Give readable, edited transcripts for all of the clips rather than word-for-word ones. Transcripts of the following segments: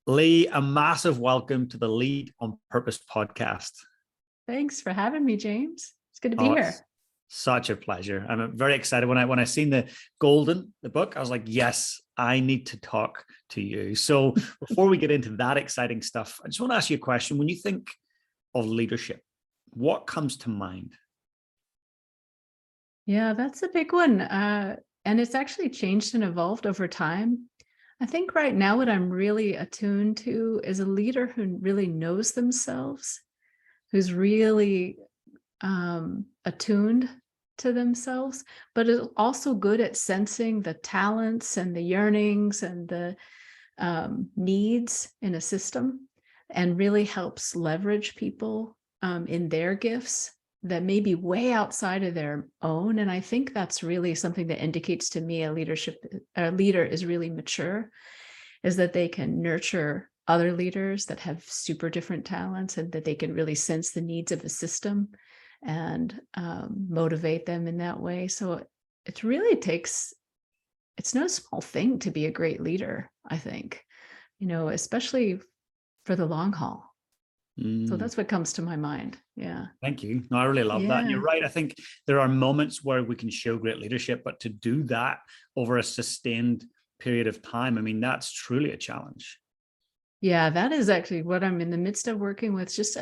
Leigh, a massive welcome to the Lead on Purpose podcast. Thanks for having me, James. It's good to be here. Such a pleasure. I'm very excited. When I seen the book, I was like, yes, I need to talk to you. So before we get into that exciting stuff, I just want to ask you a question. When you think of leadership, what comes to mind? Yeah, that's a big one. And it's actually changed and evolved over time. I think right now what I'm really attuned to is a leader who really knows themselves, who's really attuned to themselves, but is also good at sensing the talents and the yearnings and the needs in a system, and really helps leverage people in their gifts that may be way outside of their own. And I think that's really something that indicates to me a leader is really mature, is that they can nurture other leaders that have super different talents, and that they can really sense the needs of a system and motivate them in that way. So it really takes, it's no small thing to be a great leader, I think, especially for the long haul. So that's what comes to my mind. Yeah. Thank you. No, I really love that. And you're right. I think there are moments where we can show great leadership, but to do that over a sustained period of time, I mean, that's truly a challenge. Yeah, that is actually what I'm in the midst of working with. Just,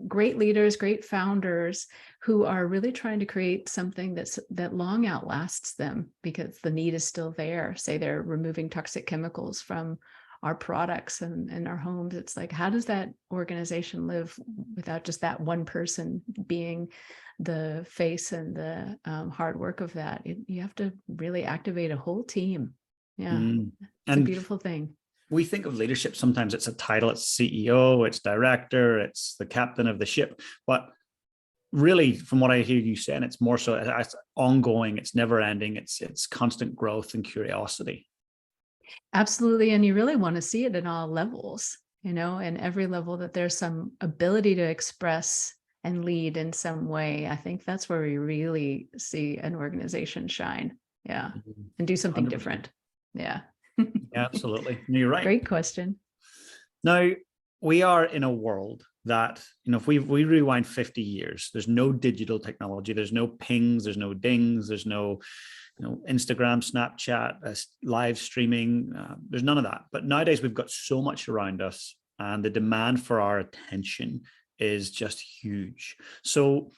great leaders, great founders who are really trying to create something that long outlasts them, because the need is still there. Say they're removing toxic chemicals from our products and our homes. It's like, how does that organization live without just that one person being the face and the hard work of that? You have to really activate a whole team. Yeah, it's a beautiful thing. We think of leadership, sometimes it's a title, it's CEO, it's director, it's the captain of the ship. But really, from what I hear you saying, it's more so it's ongoing, it's never ending, it's constant growth and curiosity. Absolutely. And you really want to see it in all levels, and every level that there's some ability to express and lead in some way. I think that's where we really see an organization shine. Yeah. And do something 100%. Different. Yeah. Yeah, absolutely. You're right. Great question. Now, we are in a world that, if we rewind 50 years, there's no digital technology, there's no pings, there's no dings, there's no Instagram, Snapchat, live streaming, there's none of that. But nowadays we've got so much around us, and the demand for our attention is just huge. So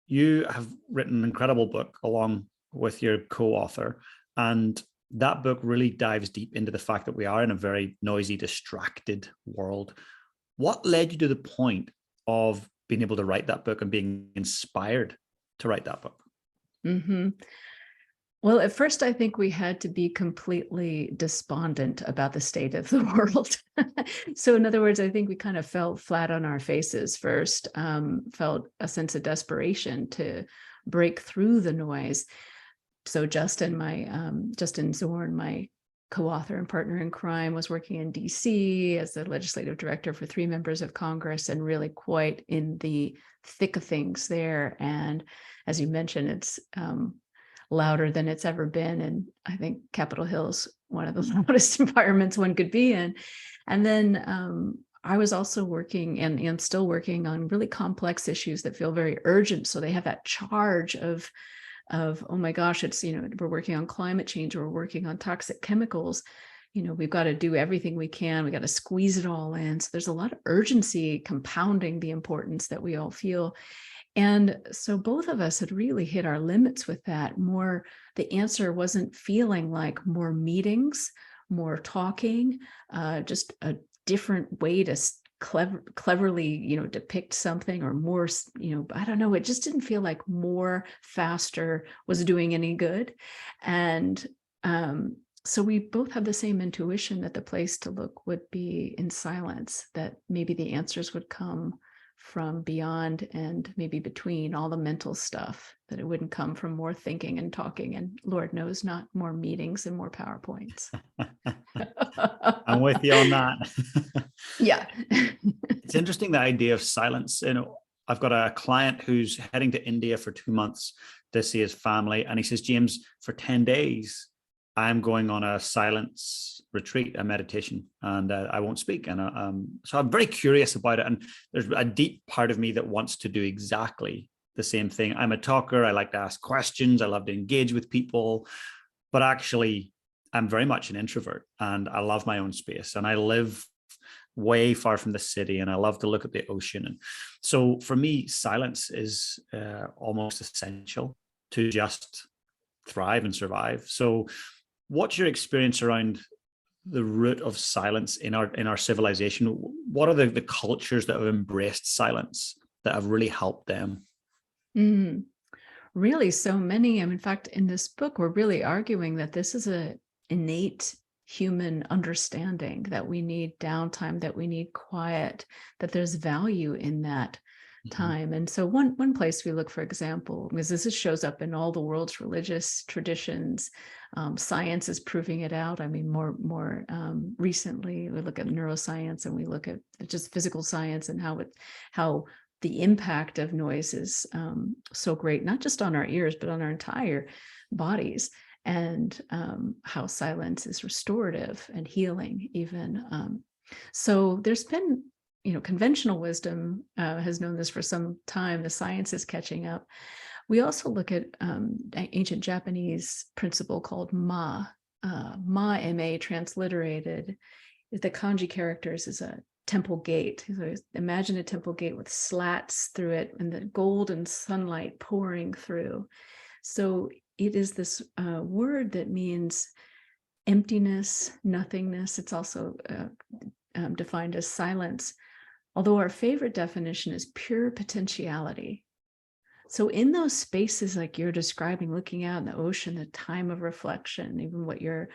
you have written an incredible book along with your co-author, and that book really dives deep into the fact that we are in a very noisy, distracted world. What led you to the point of being able to write that book and being inspired to write that book? Mm-hmm. Well, at first, I think we had to be completely despondent about the state of the world. So in other words, I think we kind of fell flat on our faces first, felt a sense of desperation to break through the noise. So Justin Zorn, my co-author and partner in crime, was working in DC as the legislative director for 3 members of Congress, and really quite in the thick of things there. And as you mentioned, it's louder than it's ever been. And I think Capitol Hill's one of the loudest environments one could be in. And then I was also working and am still working on really complex issues that feel very urgent. So they have that charge of, oh my gosh, it's, we're working on climate change, or we're working on toxic chemicals. We've got to do everything we can. We got to squeeze it all in. So there's a lot of urgency compounding the importance that we all feel. And so both of us had really hit our limits with that. The answer wasn't feeling like more meetings, more talking, just a different way to cleverly, depict something, or more, I don't know. It just didn't feel like more, faster was doing any good. And so we both have the same intuition that the place to look would be in silence, that maybe the answers would come from beyond and maybe between all the mental stuff, that it wouldn't come from more thinking and talking, and Lord knows, not more meetings and more PowerPoints. I'm with you on that. Yeah. It's interesting, the idea of silence. I've got a client who's heading to India for 2 months to see his family. And he says, James, for 10 days, I'm going on a silence retreat, a meditation, and I won't speak. And so I'm very curious about it. And there's a deep part of me that wants to do exactly the same thing. I'm a talker. I like to ask questions. I love to engage with people, but actually I'm very much an introvert, and I love my own space, and I live way far from the city, and I love to look at the ocean. And so for me, silence is almost essential to just thrive and survive. So what's your experience around the root of silence in our civilization? What are the cultures that have embraced silence that have really helped them? Really, so many. In fact, in this book, we're really arguing that this is an innate human understanding, that we need downtime, that we need quiet, that there's value in that time. And so one place we look, for example, because this shows up in all the world's religious traditions, science is proving it out. I mean, more recently, we look at neuroscience, and we look at just physical science, and how the impact of noise is so great, not just on our ears, but on our entire bodies, and how silence is restorative and healing even. So there's been, conventional wisdom has known this for some time. The science is catching up. We also look at ancient Japanese principle called ma. Ma, transliterated, the kanji characters is a temple gate. So imagine a temple gate with slats through it and the golden sunlight pouring through. So it is this word that means emptiness, nothingness. It's also defined as silence, although our favorite definition is pure potentiality. So in those spaces like you're describing, looking out in the ocean, the time of reflection, even what your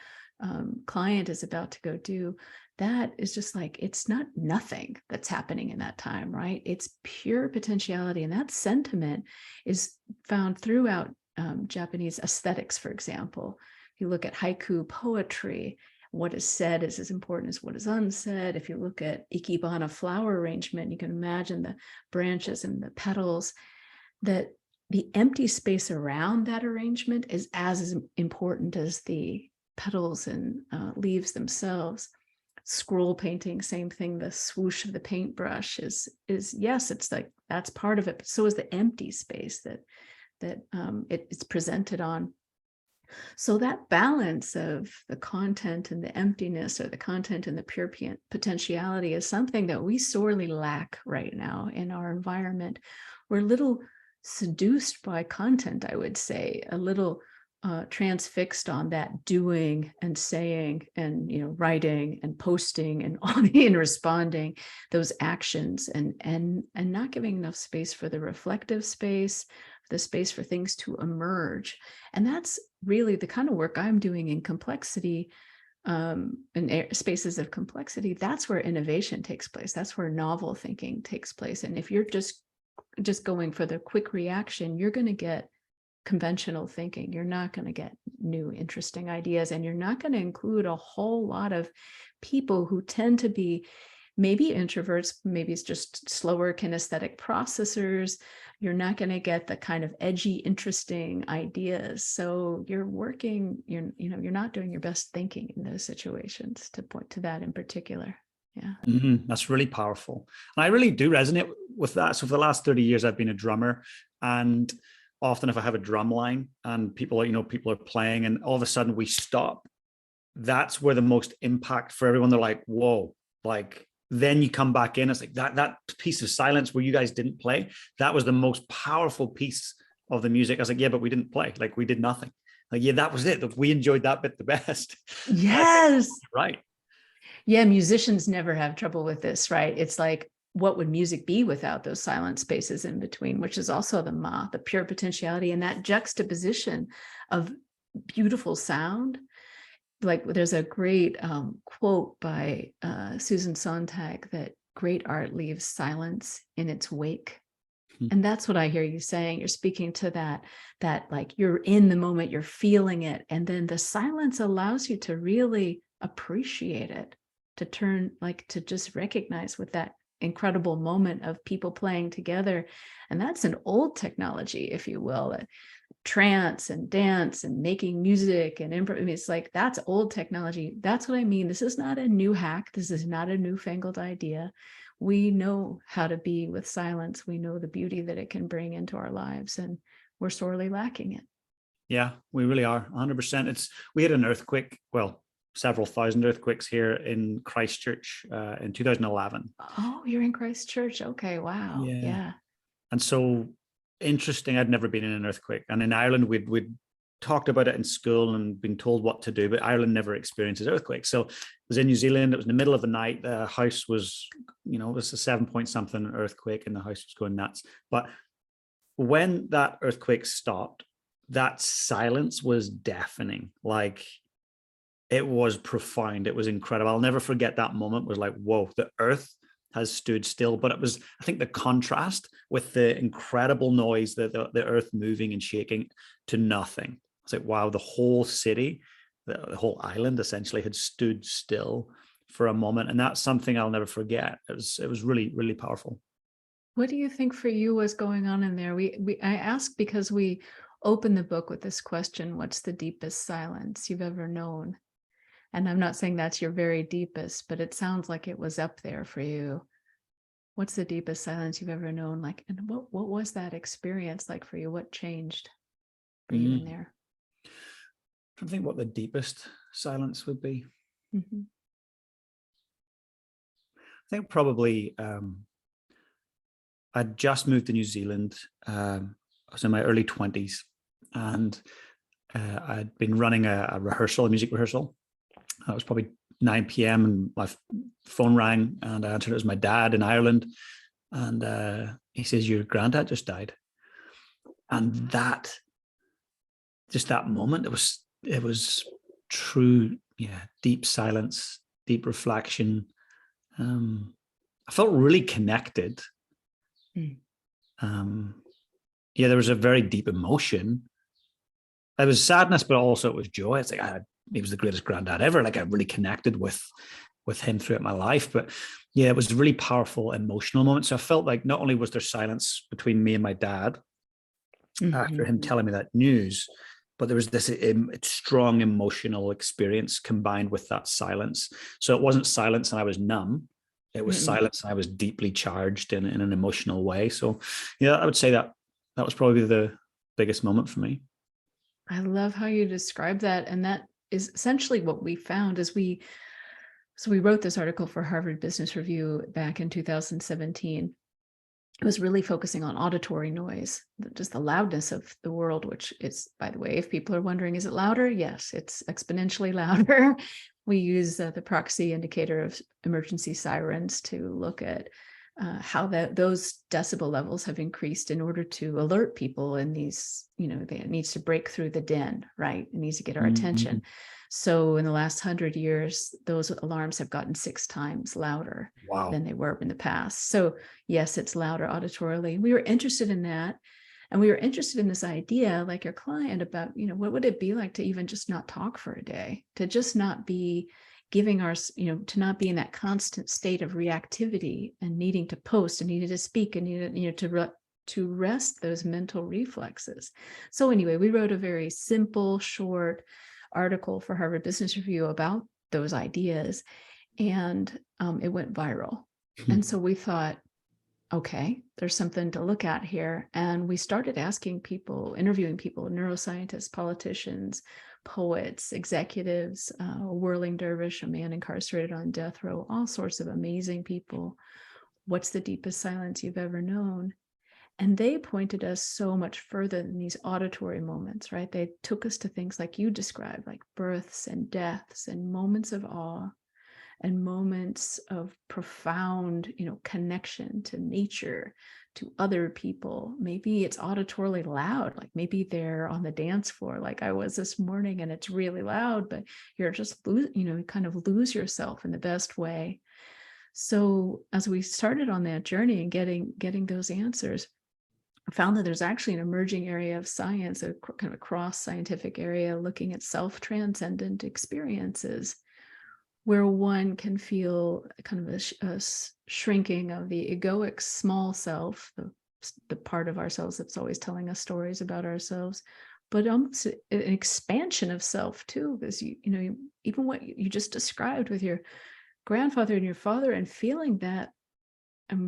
client is about to go do, that is just like, it's not nothing that's happening in that time, right? It's pure potentiality. And that sentiment is found throughout Japanese aesthetics, for example. If you look at haiku poetry, what is said is as important as what is unsaid. If you look at ikebana flower arrangement, you can imagine the branches and the petals, that the empty space around that arrangement is as important as the petals and leaves themselves. Scroll painting, same thing. The swoosh of the paintbrush is yes, it's like that's part of it, but so is the empty space that it's presented on. So that balance of the content and the emptiness, or the content and the pure potentiality, is something that we sorely lack right now in our environment. We're a little seduced by content, I would say, a little transfixed on that doing and saying and writing and posting and responding, those actions, and not giving enough space for the reflective space, the space for things to emerge. And that's really the kind of work I'm doing in complexity, in spaces of complexity. That's where innovation takes place. That's where novel thinking takes place. And if you're just going for the quick reaction, you're going to get conventional thinking. You're not going to get new, interesting ideas, and you're not going to include a whole lot of people who tend to be maybe introverts, maybe it's just slower kinesthetic processors. You're not going to get the kind of edgy, interesting ideas. So you're not doing your best thinking in those situations, to point to that in particular. Yeah. That's really powerful. And I really do resonate with that. So for the last 30 years, I've been a drummer, and often if I have a drum line and people are playing and all of a sudden we stop, that's where the most impact for everyone. They're like, whoa, like, then you come back in. It's like that piece of silence where you guys didn't play. That was the most powerful piece of the music. I was like, yeah, but we didn't play. Like, we did nothing. Like, yeah, that was it. We enjoyed that bit the best. Yes. Right. Yeah. Musicians never have trouble with this, right? It's like, what would music be without those silent spaces in between, which is also the pure potentiality, and that juxtaposition of beautiful sound. Like, there's a great quote by Susan Sontag, that great art leaves silence in its wake. And that's what I hear you saying. You're speaking to that like you're in the moment, you're feeling it. And then the silence allows you to really appreciate it, to just recognize what that incredible moment of people playing together. And that's an old technology, if you will, trance and dance and making music and I mean, it's like, that's old technology. That's what I mean. This is not a new hack. This is not a newfangled idea. We know how to be with silence. We know the beauty that it can bring into our lives, and we're sorely lacking it. Yeah, we really are 100%. We had an earthquake, well, several thousand earthquakes here in Christchurch in 2011. Oh, you're in Christchurch. Okay. Wow. Yeah. And so interesting. I'd never been in an earthquake. And in Ireland, we'd talked about it in school and been told what to do, but Ireland never experiences earthquakes. So it was in New Zealand. It was in the middle of the night. The house was, it was a 7 point something earthquake and the house was going nuts. But when that earthquake stopped, that silence was deafening. Like, it was profound. It was incredible. I'll never forget that moment. It was like, whoa, the earth has stood still. But it was, I think, the contrast with the incredible noise, the earth moving and shaking to nothing. It's like, wow, the whole city, the whole island essentially had stood still for a moment. And that's something I'll never forget. It was really, really powerful. What do you think for you was going on in there? I ask because we open the book with this question: what's the deepest silence you've ever known? And I'm not saying that's your very deepest, but it sounds like it was up there for you. What's the deepest silence you've ever known? Like, and what was that experience like for you? What changed for you in there? I think what the deepest silence would be. Mm-hmm. I think probably I'd just moved to New Zealand. I was in my early 20s, and I'd been running a music rehearsal. It was probably 9 p.m. and my phone rang, and I answered. It was my dad in Ireland, and he says, "Your granddad just died." And that moment, it was true, deep silence, deep reflection. I felt really connected. There was a very deep emotion. There was sadness, but also it was joy. It's like he was the greatest granddad ever. Like, I really connected with him throughout my life. But yeah, it was a really powerful emotional moment. So I felt like not only was there silence between me and my dad after him telling me that news, but there was this strong emotional experience combined with that silence. So it wasn't silence and I was numb. It was silence and I was deeply charged in an emotional way. So yeah, I would say that was probably the biggest moment for me. I love how you describe that. And that is essentially what we found as we wrote this article for Harvard Business Review back in 2017. It was really focusing on auditory noise, just the loudness of the world, which is, by the way, if people are wondering, is it louder? Yes, it's exponentially louder. We use the proxy indicator of emergency sirens to look at how those decibel levels have increased in order to alert people in these, it needs to break through the din, right? It needs to get our attention. So in the last 100 years, those alarms have gotten 6 times louder than they were in the past. So yes, it's louder auditorily. We were interested in that. And we were interested in this idea, like your client, about, what would it be like to even just not talk for a day, to just not be giving to not be in that constant state of reactivity and needing to post and needing to speak and needed to rest those mental reflexes. So anyway, we wrote a very simple, short article for Harvard Business Review about those ideas, and it went viral. And so we thought, okay, there's something to look at here. And we started asking people, interviewing people, neuroscientists, politicians, poets, executives, a whirling dervish, a man incarcerated on death row, all sorts of amazing people. What's the deepest silence you've ever known? And they pointed us so much further than these auditory moments, right? They took us to things like you described, like births and deaths and moments of awe and moments of profound, connection to nature, to other people. Maybe it's auditorily loud, like maybe they're on the dance floor, like I was this morning, and it's really loud, but you're just kind of lose yourself in the best way. So as we started on that journey and getting those answers, I found that there's actually an emerging area of science, a kind of cross scientific area looking at self-transcendent experiences, where one can feel kind of a shrinking of the egoic small self, the part of ourselves that's always telling us stories about ourselves, but almost an expansion of self too, because even what you just described with your grandfather and your father, and feeling that,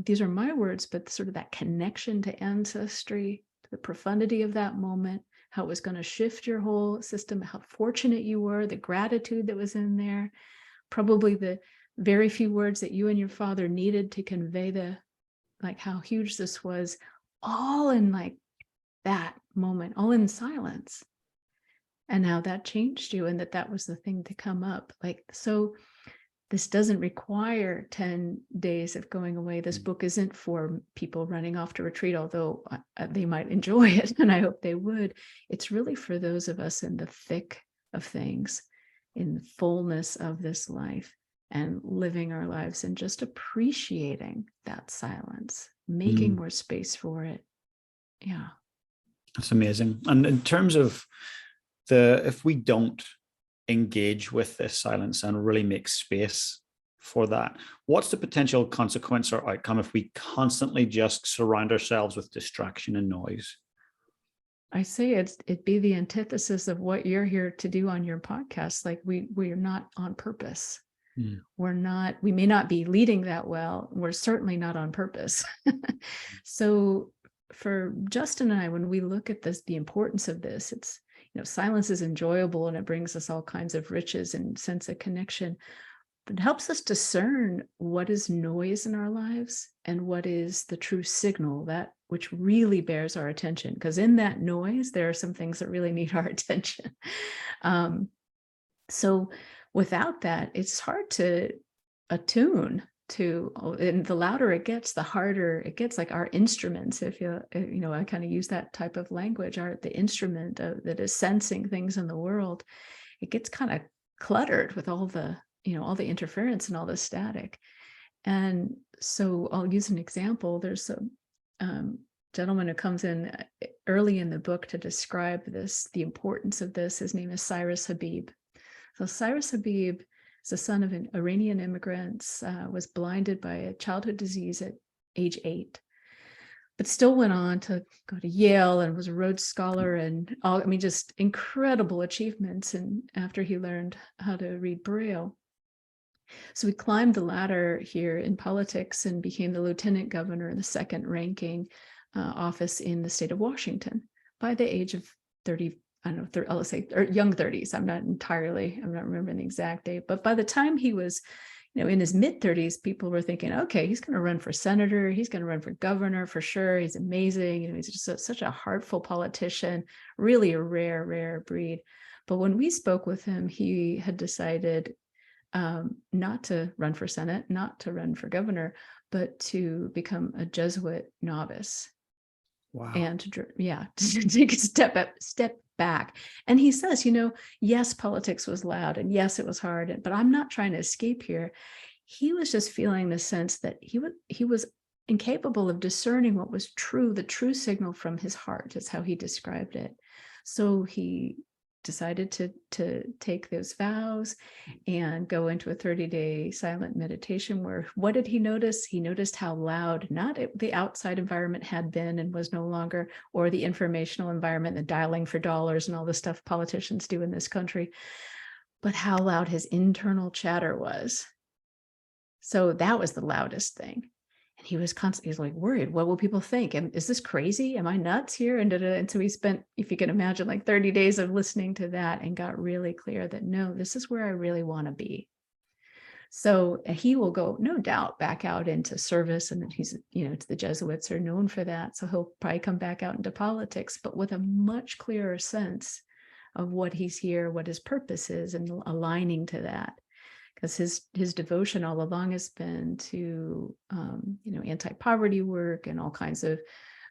these are my words, but sort of that connection to ancestry, to the profundity of that moment, how it was going to shift your whole system, how fortunate you were, the gratitude that was in there, probably the very few words that you and your father needed to convey how huge this was, all in like that moment, all in silence, and how that changed you, and that was the thing to come up. So this doesn't require 10 days of going away. This book isn't for people running off to retreat, although they might enjoy it, and I hope they would. It's really for those of us in the thick of things, in the fullness of this life, and living our lives and just appreciating that silence, making more space for it. Yeah. That's amazing. And in terms of if we don't engage with this silence and really make space for that, what's the potential consequence or outcome if we constantly just surround ourselves with distraction and noise? I say it'd be the antithesis of what you're here to do on your podcast. Like we're not on purpose. We may not be leading that well. We're certainly not on purpose. So for Justin and I, when we look at this, the importance of this, it's, silence is enjoyable and it brings us all kinds of riches and sense of connection, but it helps us discern what is noise in our lives and what is the true signal, that which really bears our attention. Because in that noise, there are some things that really need our attention. So without that, it's hard to attune to, and the louder it gets, the harder it gets. Like our instruments, I kind of use that type of language, the instrument that is sensing things in the world, it gets kind of cluttered with all the interference and all the static. And so I'll use an example. There's a gentleman who comes in early in the book to describe this, the importance of this. His name is Cyrus Habib. So Cyrus Habib is the son of an Iranian immigrants, was blinded by a childhood disease at age 8, but still went on to go to Yale and was a Rhodes Scholar and just incredible achievements. And after he learned how to read Braille. So he climbed the ladder here in politics and became the lieutenant governor in the second ranking office in the state of Washington by the age of 30. I don't know, let's say young 30s. I'm not remembering the exact date, but by the time he was, in his mid 30s, people were thinking, okay, he's going to run for senator. He's going to run for governor for sure. He's amazing. He's just such a heartful politician, really a rare breed. But when we spoke with him, he had decided not to run for Senate, not to run for governor, but to become a Jesuit novice. Wow. And to take a step back. And he says, yes, politics was loud and yes, it was hard, but I'm not trying to escape here. He was just feeling the sense that he was incapable of discerning what was true, the true signal from his heart is how he described it. So he decided to take those vows and go into a 30-day silent meditation where, what did he notice? He noticed how loud, not the outside environment had been and was no longer, or the informational environment, the dialing for dollars and all the stuff politicians do in this country, but how loud his internal chatter was. So that was the loudest thing. And he was constantly worried, what will people think? And is this crazy? Am I nuts here? And so he spent, if you can imagine, 30 days of listening to that and got really clear that, no, this is where I really want to be. So he will go, no doubt, back out into service. And he's, the Jesuits are known for that. So he'll probably come back out into politics, but with a much clearer sense of what he's here, what his purpose is, and aligning to that. Because his devotion all along has been to, anti-poverty work and all kinds of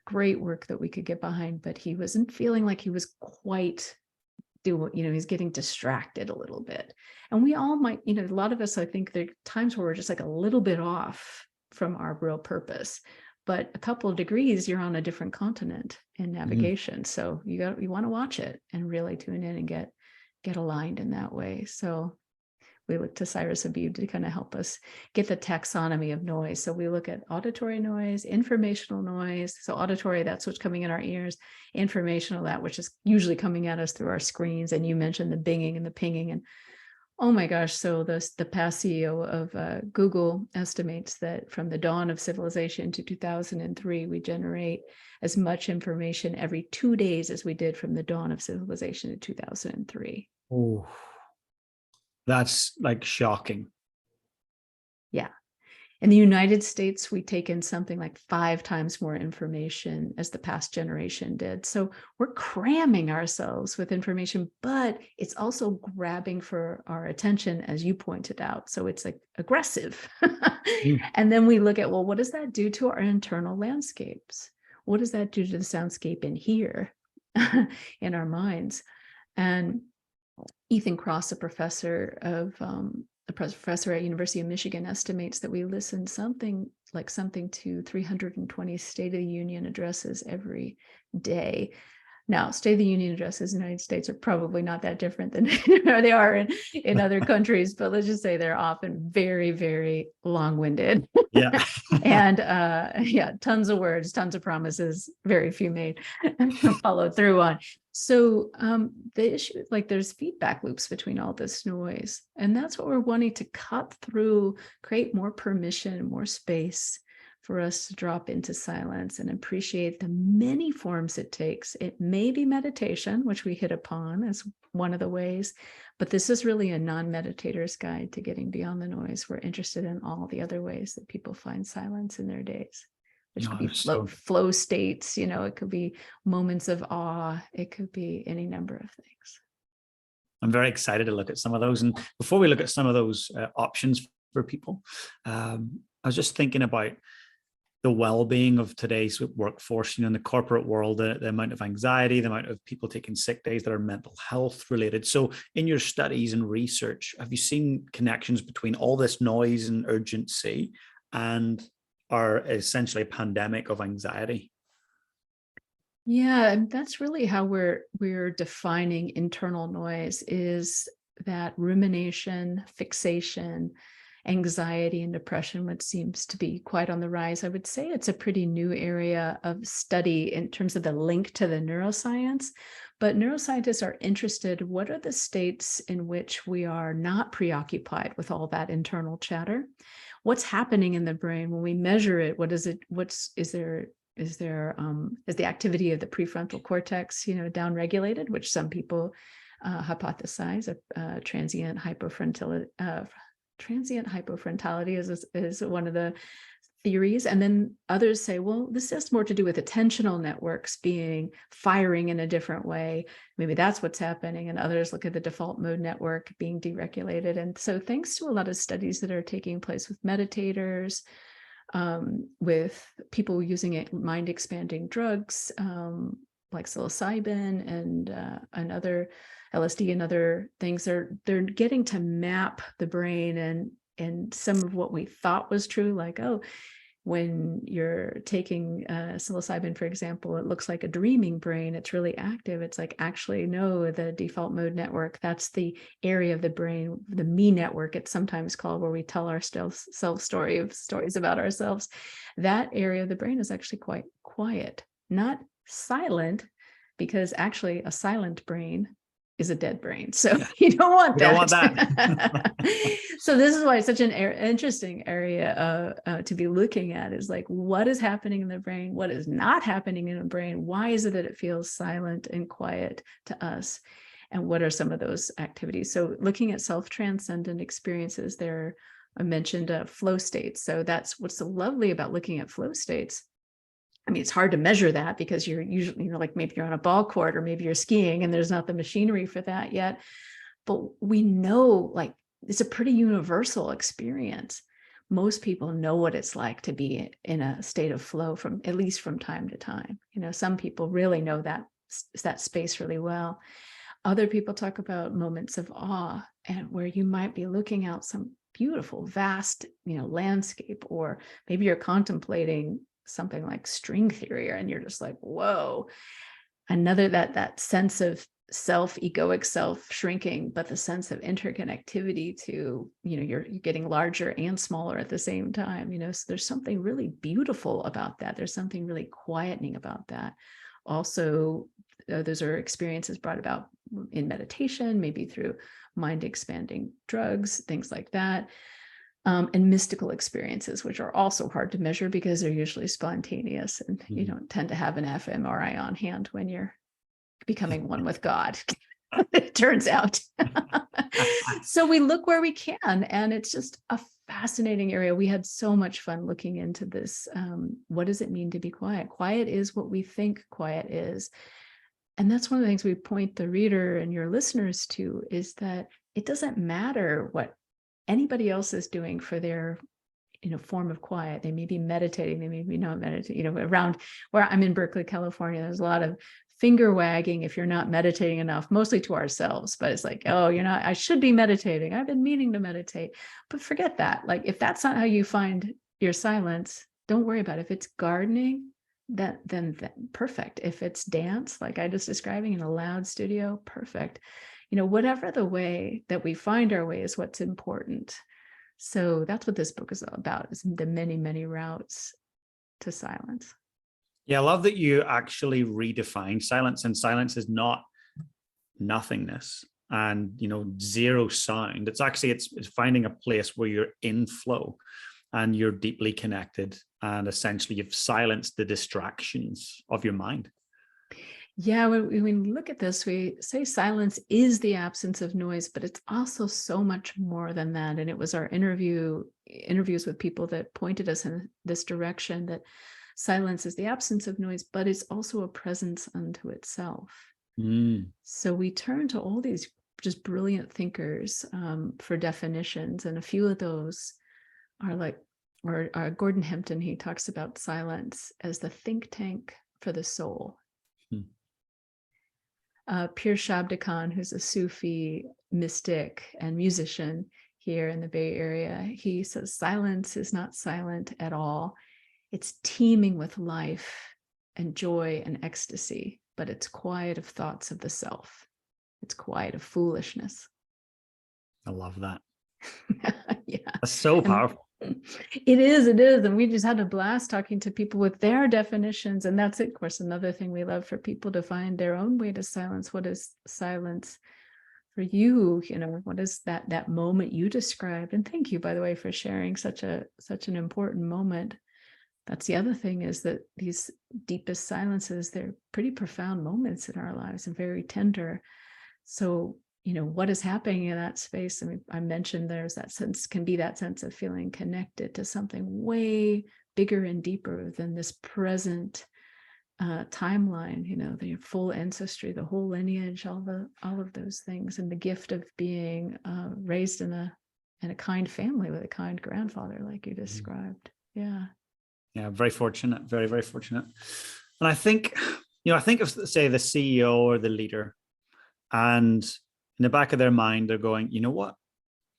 great work that we could get behind, but he wasn't feeling like he was quite doing, he's getting distracted a little bit. And we all might, a lot of us, I think there are times where we're just a little bit off from our real purpose, but a couple of degrees, you're on a different continent in navigation. Mm-hmm. So you want to watch it and really tune in and get aligned in that way. So we look to Cyrus Habib to kind of help us get the taxonomy of noise. So we look at auditory noise, informational noise. So auditory, that's what's coming in our ears. Informational, that which is usually coming at us through our screens. And you mentioned the binging and the pinging. And oh my gosh, so the past CEO of Google estimates that from the dawn of civilization to 2003, we generate as much information every 2 days as we did from the dawn of civilization to 2003. Oh, that's like shocking. Yeah. In the United States, we take in something like 5 times more information as the past generation did. So we're cramming ourselves with information, but it's also grabbing for our attention, as you pointed out. So it's like aggressive. And then we look at, well, what does that do to our internal landscapes? What does that do to the soundscape in here, in our minds? And Ethan Cross, a professor at University of Michigan, estimates that we listen something to 320 State of the Union addresses every day. Now, State of the Union addresses in the United States are probably not that different than they are in other countries, but let's just say they're often very, very long-winded. Yeah. And tons of words, tons of promises, very few made and followed through on. So the issue is like there's feedback loops between all this noise. And that's what we're wanting to cut through, create more permission, more space for us to drop into silence and appreciate the many forms it takes. It may be meditation, which we hit upon as one of the ways, but this is really a non-meditator's guide to getting beyond the noise. We're interested in all the other ways that people find silence in their days, which could be flow states, it could be moments of awe. It could be any number of things. I'm very excited to look at some of those. And before we look at some of those options for people, I was just thinking about the well-being of today's workforce, in the corporate world, the amount of anxiety, the amount of people taking sick days that are mental health related. So in your studies and research, have you seen connections between all this noise and urgency and our essentially pandemic of anxiety? Yeah, and that's really how we're defining internal noise, is that rumination, fixation, anxiety and depression, which seems to be quite on the rise. I would say it's a pretty new area of study in terms of the link to the neuroscience, but neuroscientists are interested, what are the states in which we are not preoccupied with all that internal chatter? What's happening in the brain when we measure it? Is the activity of the prefrontal cortex, downregulated, which some people hypothesize transient hypofrontality is one of the theories. And then others say, well, this has more to do with attentional networks firing in a different way. Maybe that's what's happening. And others look at the default mode network being deregulated. And so thanks to a lot of studies that are taking place with meditators, with people using mind expanding drugs, like psilocybin and other LSD and other things, they're getting to map the brain and some of what we thought was true, like, oh, when you're taking psilocybin, for example, it looks like a dreaming brain. It's really active. It's like, actually, no, the default mode network, that's the area of the brain, the me network, it's sometimes called, where we tell our stories about ourselves. That area of the brain is actually quite quiet, not silent, because actually a silent brain is a dead brain. So you don't want that. You don't want that. So this is why it's such an interesting area to be looking at, is like, what is happening in the brain? What is not happening in the brain? Why is it that it feels silent and quiet to us? And what are some of those activities? So looking at self-transcendent experiences there, I mentioned flow states. So that's what's so lovely about looking at flow states. I mean, it's hard to measure that because you're usually, like maybe you're on a ball court or maybe you're skiing and there's not the machinery for that yet. But we know, like, it's a pretty universal experience. Most people know what it's like to be in a state of flow, at least from time to time. Some people really know that space really well. Other people talk about moments of awe, and where you might be looking out some beautiful, vast, landscape, or maybe you're contemplating something like string theory, and you're just like, whoa. Another, that sense of egoic self shrinking, but the sense of interconnectivity to, you're getting larger and smaller at the same time, so there's something really beautiful about that. There's something really quietening about that. Also, those are experiences brought about in meditation, maybe through mind expanding drugs, things like that. And mystical experiences, which are also hard to measure because they're usually spontaneous, and you don't tend to have an fMRI on hand when you're becoming one with God, it turns out. So we look where we can, and it's just a fascinating area. We had so much fun looking into this. What does it mean to be quiet? Quiet is what we think quiet is. And that's one of the things we point the reader and your listeners to, is that it doesn't matter what anybody else is doing for their form of quiet. They may be meditating, they may be not meditating. Around where I'm in Berkeley, California, there's a lot of finger wagging if you're not meditating enough, mostly to ourselves. But it's like, oh, you're not, I should be meditating, I've been meaning to meditate. But forget that. Like, if that's not how you find your silence, don't worry about it. If it's gardening, then perfect. If it's dance, like I was describing, in a loud studio, perfect. Whatever the way that we find our way is what's important. So that's what this book is all about, is the many, many routes to silence. Yeah, I love that you actually redefine silence, and silence is not nothingness and zero sound. It's actually it's finding a place where you're in flow and you're deeply connected, and essentially you've silenced the distractions of your mind. Yeah, when we look at this, we say silence is the absence of noise, but it's also so much more than that. And it was our interviews with people that pointed us in this direction, that silence is the absence of noise, but it's also a presence unto itself. So we turn to all these just brilliant thinkers for definitions, and a few of those are like, Gordon Hempton, he talks about silence as the think tank for the soul. Pir Shabda, who's a Sufi mystic and musician here in the Bay Area, he says silence is not silent at all. It's teeming with life and joy and ecstasy, but it's quiet of thoughts of the self. It's quiet of foolishness. I love that. Yeah, that's so powerful. It is. And we just had a blast talking to people with their definitions. And that's, of course, another thing we love, for people to find their own way to silence. What is silence for you? What is that moment you described? And thank you, by the way, for sharing such an important moment. That's the other thing, is that these deepest silences, they're pretty profound moments in our lives and very tender. So what is happening in that space? I mean, I mentioned there's that sense, can be that sense of feeling connected to something way bigger and deeper than this present timeline, the full ancestry, the whole lineage, all of those things, and the gift of being raised in a kind family with a kind grandfather, like you described. Yeah, very fortunate, very, very fortunate. And I think of, say, the CEO or the leader, and in the back of their mind, they're going, you know what?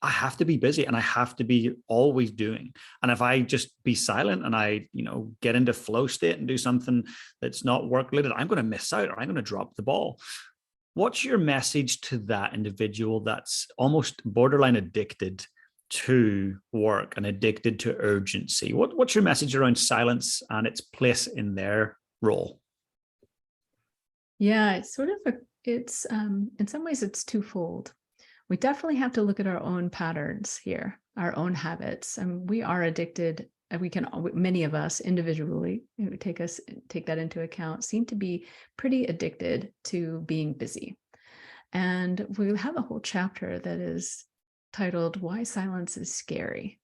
I have to be busy, and I have to be always doing. And if I just be silent and I, get into flow state and do something that's not work related, I'm going to miss out, or I'm going to drop the ball. What's your message to that individual that's almost borderline addicted to work and addicted to urgency? What's your message around silence and its place in their role? Yeah, it's sort of it's in some ways it's twofold. We definitely have to look at our own patterns here, our own habits, and we are addicted. And many of us individually, take that into account, seem to be pretty addicted to being busy. And we have a whole chapter that is titled "Why Silence is Scary."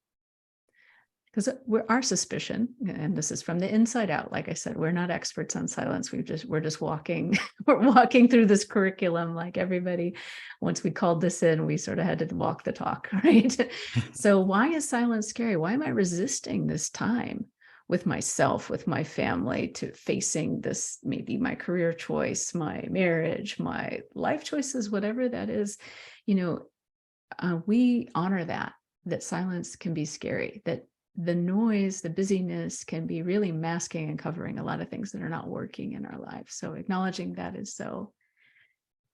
Because our suspicion, and this is from the inside out, like I said, we're not experts on silence. We're just walking, we're walking through this curriculum like everybody. Once we called this in, we sort of had to walk the talk, right? So why is silence scary? Why am I resisting this time with myself, with my family, to facing this, maybe my career choice, my marriage, my life choices, whatever that is? We honor that silence can be scary, that the noise, the busyness can be really masking and covering a lot of things that are not working in our lives. So acknowledging that is so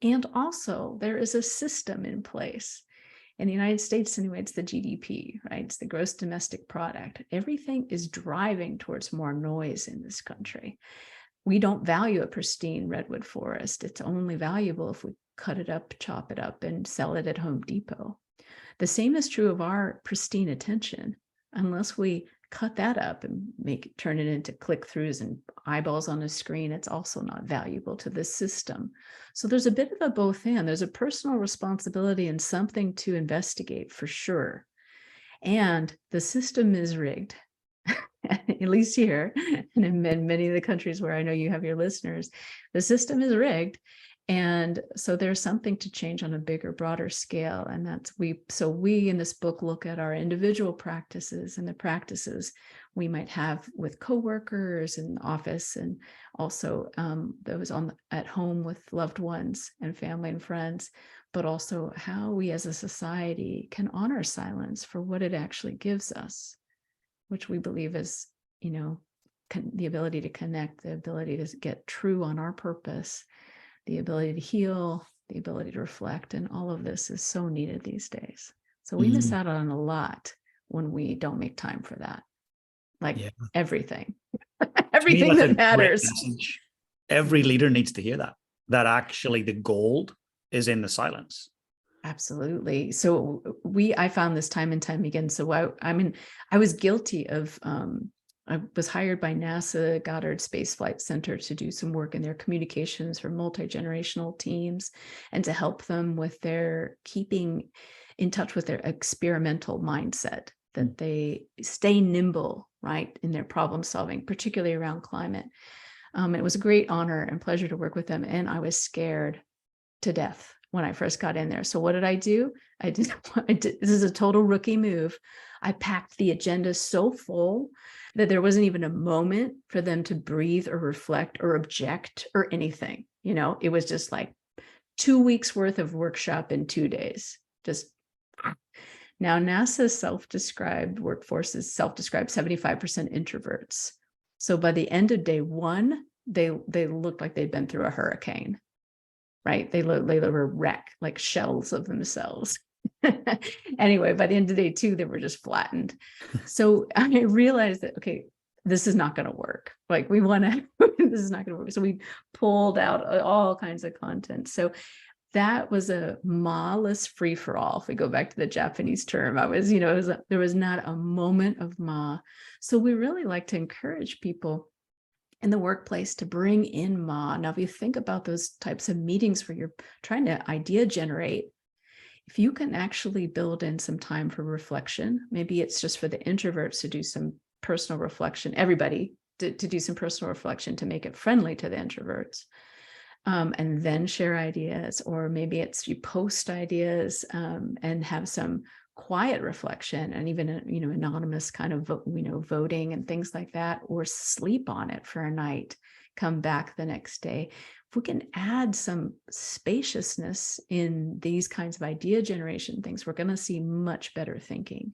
And also there is a system in place. In the United States, anyway, it's the GDP, right? It's the gross domestic product. Everything is driving towards more noise in this country. We don't value a pristine redwood forest. It's only valuable if we cut it up, chop it up, and sell it at Home Depot. The same is true of our pristine attention. Unless we cut that up and turn it into click-throughs and eyeballs on a screen, it's also not valuable to the system. So there's a bit of a both and. There's a personal responsibility and something to investigate for sure. And the system is rigged, at least here, and in many of the countries where I know you have your listeners, the system is rigged. And so there's something to change on a bigger, broader scale. And that's we in this book look at our individual practices and the practices we might have with coworkers in the office, and also those at home with loved ones and family and friends, but also how we as a society can honor silence for what it actually gives us, which we believe is, the ability to connect, the ability to get true on our purpose, the ability to heal, the ability to reflect, and all of this is so needed these days. So we miss out on a lot when we don't make time for that. Everything, everything that matters. Every leader needs to hear that actually the gold is in the silence. Absolutely. So I found this time and time again. So I was guilty of, I was hired by NASA Goddard Space Flight Center to do some work in their communications for multi-generational teams and to help them with their keeping in touch with their experimental mindset, that they stay nimble, right, in their problem solving, particularly around climate. It was a great honor and pleasure to work with them. And I was scared to death when I first got in there. So what did I do? I did this is a total rookie move. I packed the agenda so full that there wasn't even a moment for them to breathe or reflect or object or anything. It was just like 2 weeks worth of workshop in 2 days. Now NASA's self-described workforce is self-described 75% introverts. So by the end of day one, they looked like they'd been through a hurricane, right? They were a wreck, like shells of themselves. Anyway, by the end of day two, they were just flattened. So I realized that, okay, this is not going to work. Like this is not going to work. So we pulled out all kinds of content. So that was a ma-less free for all. If we go back to the Japanese term, there was not a moment of ma. So we really like to encourage people in the workplace to bring in ma. Now, if you think about those types of meetings where you're trying to idea generate, if you can actually build in some time for reflection, maybe it's just for the introverts to do some personal reflection, everybody to do some personal reflection to make it friendly to the introverts, and then share ideas, or maybe it's you post ideas and have some quiet reflection and even anonymous kind of voting and things like that, or sleep on it for a night, come back the next day. If we can add some spaciousness in these kinds of idea generation things, we're going to see much better thinking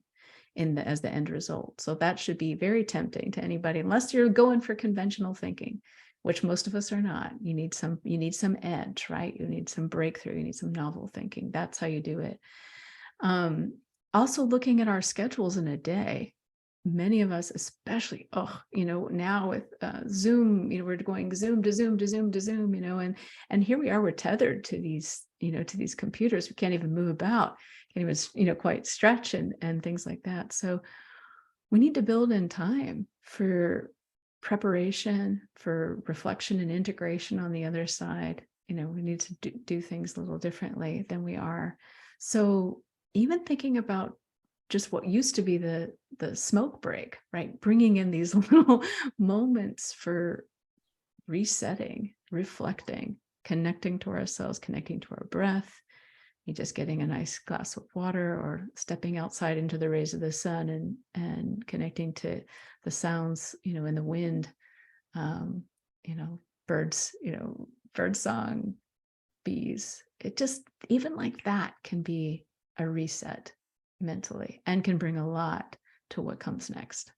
as the end result. So that should be very tempting to anybody, unless you're going for conventional thinking, which most of us are not. You need some edge, right? You need some breakthrough, you need some novel thinking. That's how you do it. Also looking at our schedules in a day. Many of us, especially, now with Zoom, we're going Zoom to Zoom to Zoom to Zoom, and here we are, we're tethered to these, to these computers. We can't even move about, can't even, quite stretch and things like that. So we need to build in time for preparation, for reflection and integration on the other side. We need to do things a little differently than we are. So even thinking about just what used to be the smoke break, right? Bringing in these little moments for resetting, reflecting, connecting to ourselves, connecting to our breath, just getting a nice glass of water, or stepping outside into the rays of the sun and connecting to the sounds, in the wind, birds, bird song, bees. It just, even like that can be a reset mentally and can bring a lot to what comes next.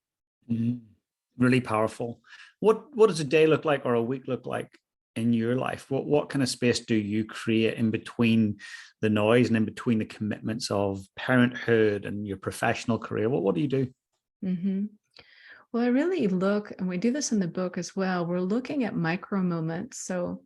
Really powerful. What does a day look like, or a week look like in your life? What kind of space do you create in between the noise and in between the commitments of parenthood and your professional career? What do you do? Mm-hmm. Well, I really look, and we do this in the book as well, we're looking at micro moments. So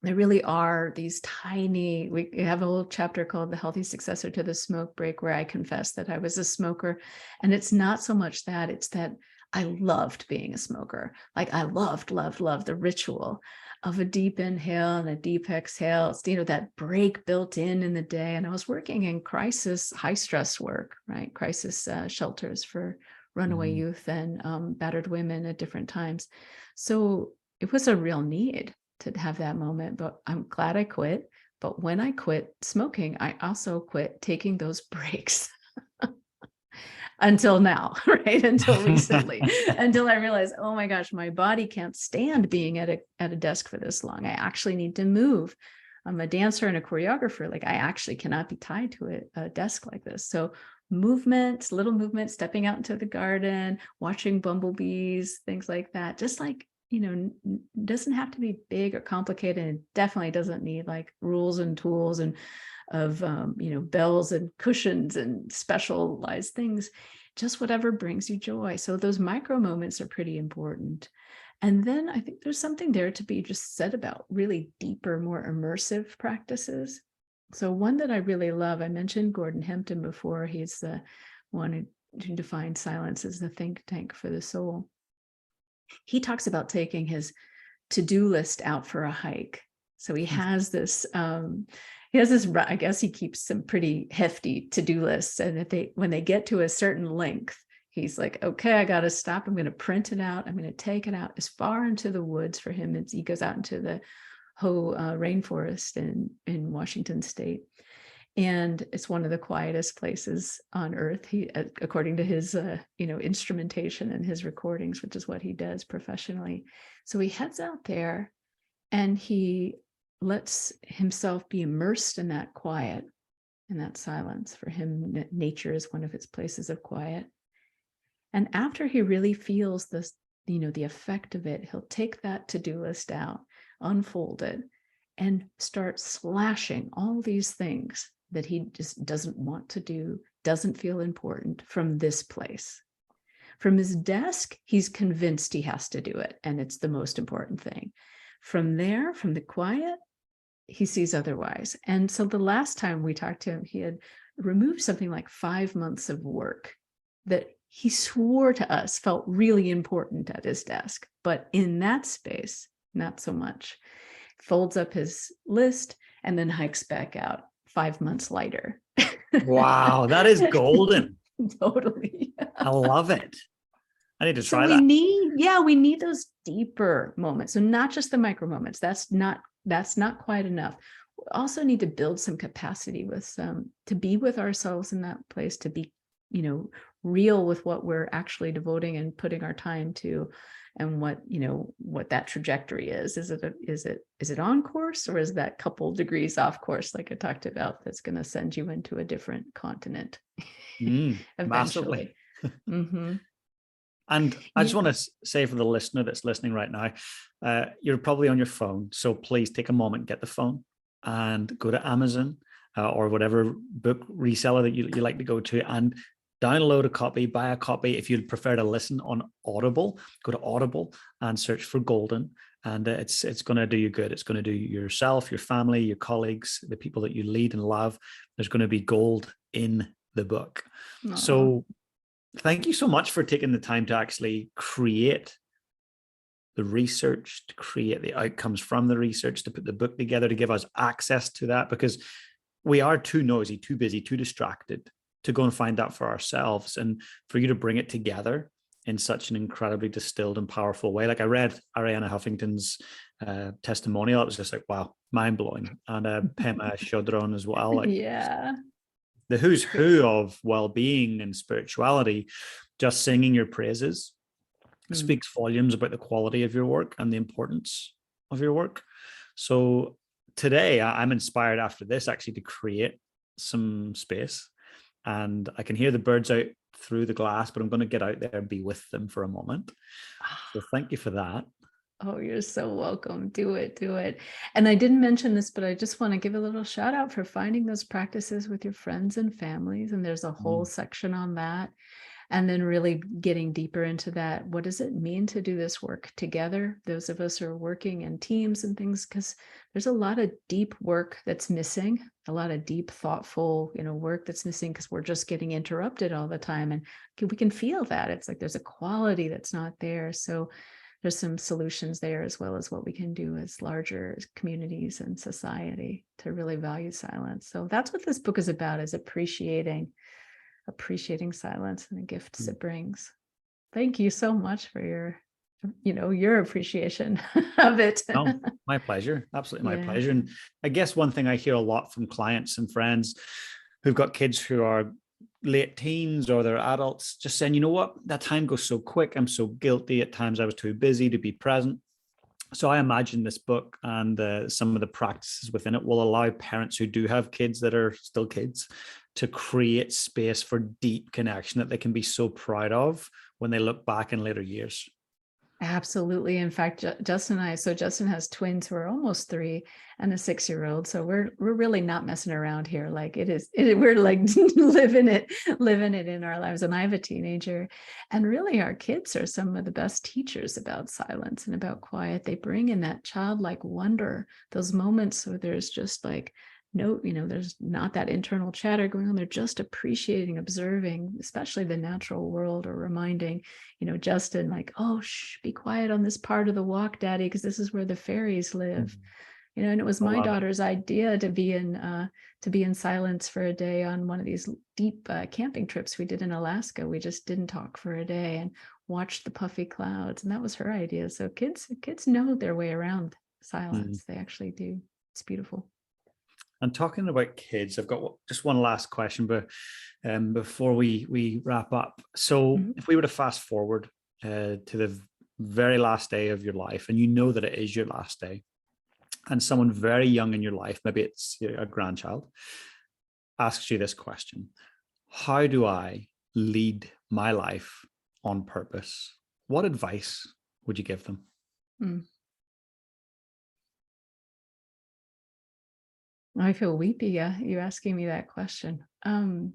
there really are these tiny, we have a little chapter called The Healthy Successor to the Smoke Break, where I confess that I was a smoker. And it's not so much that, it's that I loved being a smoker. Like I loved the ritual of a deep inhale and a deep exhale. It's, that break built in the day. And I was working in crisis, high stress work, right? Crisis shelters for runaway youth and battered women at different times. So it was a real need to have that moment, but I'm glad I quit. But when I quit smoking, I also quit taking those breaks until now, right? Until recently, until I realized, oh my gosh, my body can't stand being at a desk for this long. I actually need to move. I'm a dancer and a choreographer. Like I actually cannot be tied to a desk like this. So movement, little movement, stepping out into the garden, watching bumblebees, things like that. Just like, doesn't have to be big or complicated. It definitely doesn't need like rules and tools and of, bells and cushions and specialized things, just whatever brings you joy. So those micro moments are pretty important. And then I think there's something there to be just said about really deeper, more immersive practices. So one that I really love, I mentioned Gordon Hempton before. He's the one who defined silence as the think tank for the soul. He talks about taking his to-do list out for a hike. So he has this, I guess he keeps some pretty hefty to-do lists. And when they get to a certain length, he's like, okay, I got to stop. I'm going to print it out. I'm going to take it out as far into the woods for him. He goes out into the Hoh rainforest in Washington State. And it's one of the quietest places on earth. He, according to his, instrumentation and his recordings, which is what he does professionally. So he heads out there and he lets himself be immersed in that quiet and that silence. For him, nature is one of his places of quiet. And after he really feels this, the effect of it, he'll take that to-do list out, unfold it, and start slashing all these things that he just doesn't want to do, doesn't feel important from this place. From his desk, he's convinced he has to do it, and it's the most important thing. From there, from the quiet, he sees otherwise. And so the last time we talked to him, he had removed something like 5 months of work that he swore to us felt really important at his desk. But in that space, not so much. Folds up his list and then hikes back out 5 months later. Wow, that is golden. Totally. I love it. I need to try so that. We need those deeper moments. So not just the micro moments. That's not quite enough. We also need to build some capacity with to be with ourselves in that place, to be, real with what we're actually devoting and putting our time to, and what that trajectory is. Is it on course, or is that couple degrees off course, like I talked about, that's going to send you into a different continent eventually? Mm-hmm. And I just want to say for the listener that's listening right now, you're probably on your phone. So please take a moment, get the phone and go to Amazon or whatever book reseller that you like to go to, and download a copy, buy a copy. If you'd prefer to listen on Audible, go to Audible and search for Golden. And it's going to do you good. It's going to do yourself, your family, your colleagues, the people that you lead and love. There's going to be gold in the book. Aww. So thank you so much for taking the time to actually create the research, to create the outcomes from the research, to put the book together, to give us access to that, because we are too noisy, too busy, too distracted to go and find that for ourselves. And for you to bring it together in such an incredibly distilled and powerful way. Like I read Arianna Huffington's testimonial. It was just like, wow, mind blowing. And Pema Chodron as well. Like, yeah. The who's who of well-being and spirituality, just singing your praises speaks volumes about the quality of your work and the importance of your work. So today I'm inspired after this actually to create some space, and I can hear the birds out through the glass, but I'm going to get out there and be with them for a moment. So thank you for that. Oh, you're so welcome. Do it, do it. And I didn't mention this, but I just want to give a little shout out for finding those practices with your friends and families. And there's a whole section on that. And then really getting deeper into that. What does it mean to do this work together? Those of us who are working in teams and things, because there's a lot of deep work that's missing, a lot of deep, thoughtful, work that's missing because we're just getting interrupted all the time. And we can feel that. It's like there's a quality that's not there. So there's some solutions there, as well as what we can do as larger communities and society to really value silence. So that's what this book is about, is appreciating silence and the gifts it brings. Thank you so much for your appreciation of it. Oh, my pleasure. Absolutely my pleasure. And I guess one thing I hear a lot from clients and friends who've got kids who are late teens or they're adults, just saying, you know what, that time goes so quick. I'm so guilty. At times I was too busy to be present. So I imagine this book and some of the practices within it will allow parents who do have kids that are still kids to create space for deep connection that they can be so proud of when they look back in later years. Absolutely. In fact, Justin has twins who are almost 3 and a 6-year-old. So we're really not messing around here. Like we're like living it in our lives. And I have a teenager, and really our kids are some of the best teachers about silence and about quiet. They bring in that childlike wonder, those moments where there's just like, there's not that internal chatter going on. They're just appreciating, observing, especially the natural world, or reminding, Justin, like, oh, shh, be quiet on this part of the walk, Daddy, because this is where the fairies live. And it was my daughter's idea to be in silence for a day on one of these deep camping trips we did in Alaska. We just didn't talk for a day and watched the puffy clouds. And that was her idea. So kids know their way around silence. They actually do. It's beautiful. And talking about kids, I've got just one last question, but before we wrap up. So if we were to fast forward to the very last day of your life, and you know that it is your last day, and someone very young in your life, maybe it's a grandchild, asks you this question: how do I lead my life on purpose? What advice would you give them? I feel weepy. Yeah, you asking me that question. For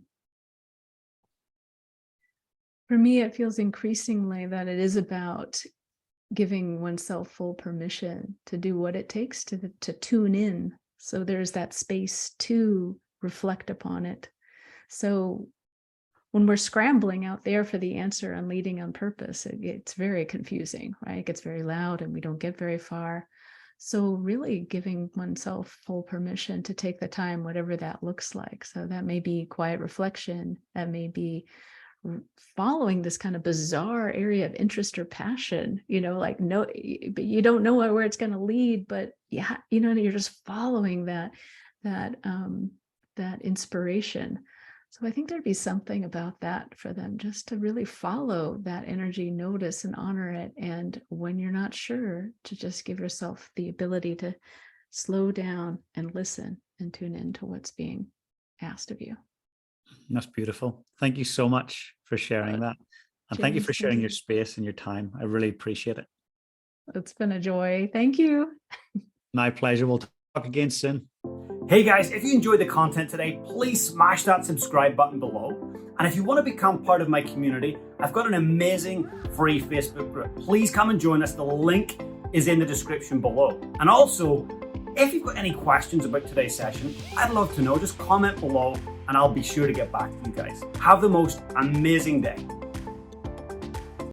me, it feels increasingly that it is about giving oneself full permission to do what it takes to tune in. So there's that space to reflect upon it. So when we're scrambling out there for the answer on leading on purpose, it's very confusing, right? It gets very loud and we don't get very far. So really giving oneself full permission to take the time, whatever that looks like. So that may be quiet reflection, that may be following this kind of bizarre area of interest or passion, but you don't know where it's going to lead, but yeah, you're just following that inspiration. So I think there'd be something about that for them, just to really follow that energy, notice and honor it. And when you're not sure, to just give yourself the ability to slow down and listen and tune into what's being asked of you. That's beautiful. Thank you so much for sharing that. And thank you for sharing your space and your time. I really appreciate it. It's been a joy. Thank you. My pleasure. We'll talk again soon. Hey guys, if you enjoyed the content today, please smash that subscribe button below. And if you want to become part of my community, I've got an amazing free Facebook group. Please come and join us. The link is in the description below. And also, if you've got any questions about today's session, I'd love to know. Just comment below and I'll be sure to get back to you guys. Have the most amazing day.